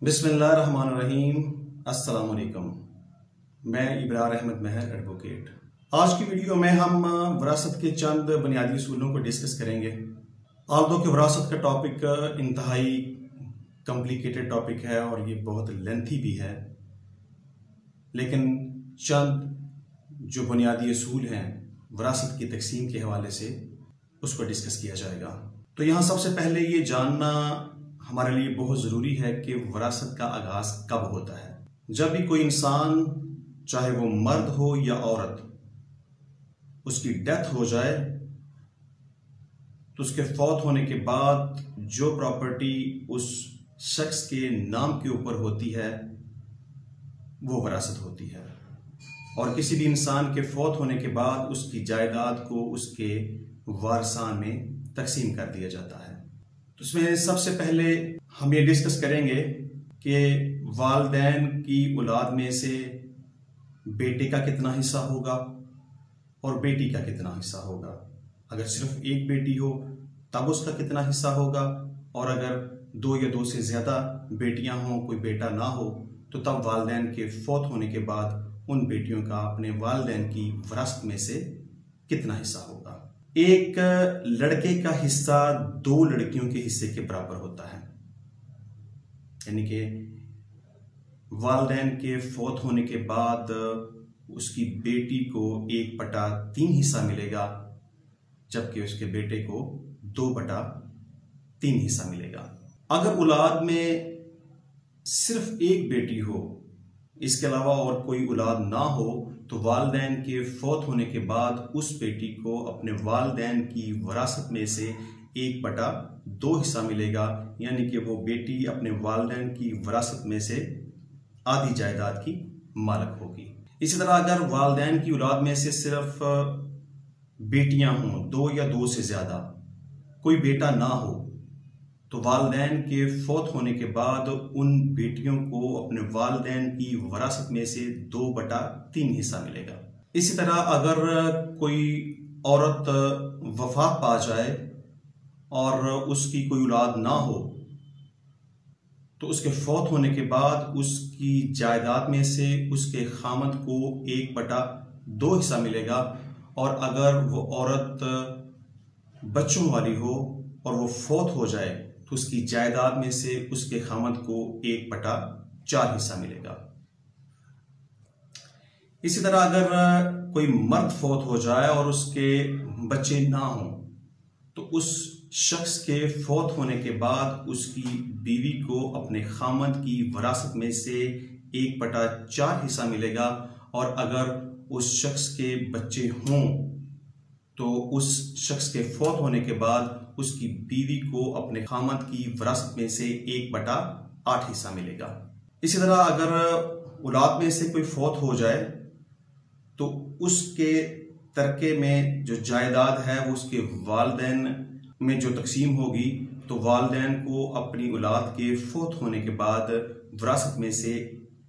बिस्मिल्लाहिर्रहमानिर्रहीम। अस्सलाम वालेकुम। मैं इब्रार अहमद महर एडवोकेट। आज की वीडियो में हम विरासत के चंद बुनियादी असूलों को डिस्कस करेंगे। आल्दो कि विरासत का टॉपिक इंतहाई कॉम्प्लिकेटेड टॉपिक है और ये बहुत लेंथी भी है, लेकिन चंद जो बुनियादी असूल हैं विरासत की तकसीम के हवाले से उसको डिस्कस किया जाएगा। तो यहाँ सबसे पहले ये जानना हमारे लिए बहुत ज़रूरी है कि विरासत का आगाज़ कब होता है। जब भी कोई इंसान, चाहे वो मर्द हो या औरत, उसकी डेथ हो जाए तो उसके फौत होने के बाद जो प्रॉपर्टी उस शख्स के नाम के ऊपर होती है वो विरासत होती है। और किसी भी इंसान के फौत होने के बाद उसकी जायदाद को उसके वारसान में तकसीम कर दिया जाता है। तो इसमें सबसे पहले हम ये डिस्कस करेंगे कि वालिदैन की औलाद में से बेटे का कितना हिस्सा होगा और बेटी का कितना हिस्सा होगा। अगर सिर्फ एक बेटी हो तब उसका कितना हिस्सा होगा, और अगर दो या दो से ज़्यादा बेटियां हों, कोई बेटा ना हो, तो तब वालिदैन के फौत होने के बाद उन बेटियों का अपने वालिदैन की विरासत में से कितना हिस्सा होगा। एक लड़के का हिस्सा दो लड़कियों के हिस्से के बराबर होता है, यानी कि वालिदैन के फौत होने के बाद उसकी बेटी को 1/3 हिस्सा मिलेगा, जबकि उसके बेटे को 2/3 हिस्सा मिलेगा। अगर औलाद में सिर्फ एक बेटी हो, इसके अलावा और कोई औलाद ना हो, तो वालिदैन के फौत होने के बाद उस बेटी को अपने वालिदैन की विरासत में से 1/2 हिस्सा मिलेगा, यानी कि वो बेटी अपने वालिदैन की विरासत में से आधी जायदाद की मालिक होगी। इसी तरह अगर वालिदैन की औलाद में से सिर्फ बेटियां हों, दो या दो से ज़्यादा, कोई बेटा ना हो, तो वालिदैन के फौत होने के बाद उन बेटियों को अपने वालिदैन की विरासत में से 2/3 हिस्सा मिलेगा। इसी तरह अगर कोई औरत वफात पा जाए और उसकी कोई औलाद ना हो, तो उसके फौत होने के बाद उसकी जायदाद में से उसके खामद को 1/2 हिस्सा मिलेगा, और अगर वो औरत बच्चों वाली हो और वो फौत हो जाए तो उसकी जायदाद में से उसके खामद को 1/4 हिस्सा मिलेगा। इसी तरह अगर कोई मर्द फौत हो जाए और उसके बच्चे ना हों, तो उस शख्स के फौत होने के बाद उसकी बीवी को अपने खामद की विरासत में से 1/4 हिस्सा मिलेगा, और अगर उस शख्स के बच्चे हों तो उस शख्स के फौत होने के बाद उसकी बीवी को अपने खामद की विरासत में से 1/8 हिस्सा मिलेगा। इसी तरह अगर औलाद में से कोई फौत हो जाए तो उसके तरके में जो जायदाद है वो उसके वालिदैन में जो तकसीम होगी, तो वालिदैन को अपनी औलाद के फौत होने के बाद विरासत में से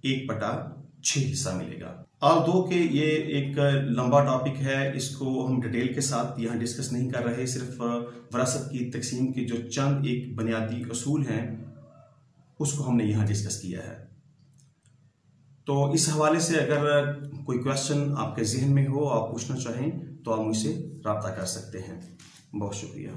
1/6 हिस्सा मिलेगा। आल्दो के ये एक लंबा टॉपिक है, इसको हम डिटेल के साथ यहाँ डिस्कस नहीं कर रहे, सिर्फ विरासत की तकसीम के जो चंद एक बुनियादी असूल हैं उसको हमने यहाँ डिस्कस किया है। तो इस हवाले से अगर कोई क्वेश्चन आपके जहन में हो, आप पूछना चाहें, तो आप मुझसे रब्ता कर सकते हैं। बहुत शुक्रिया।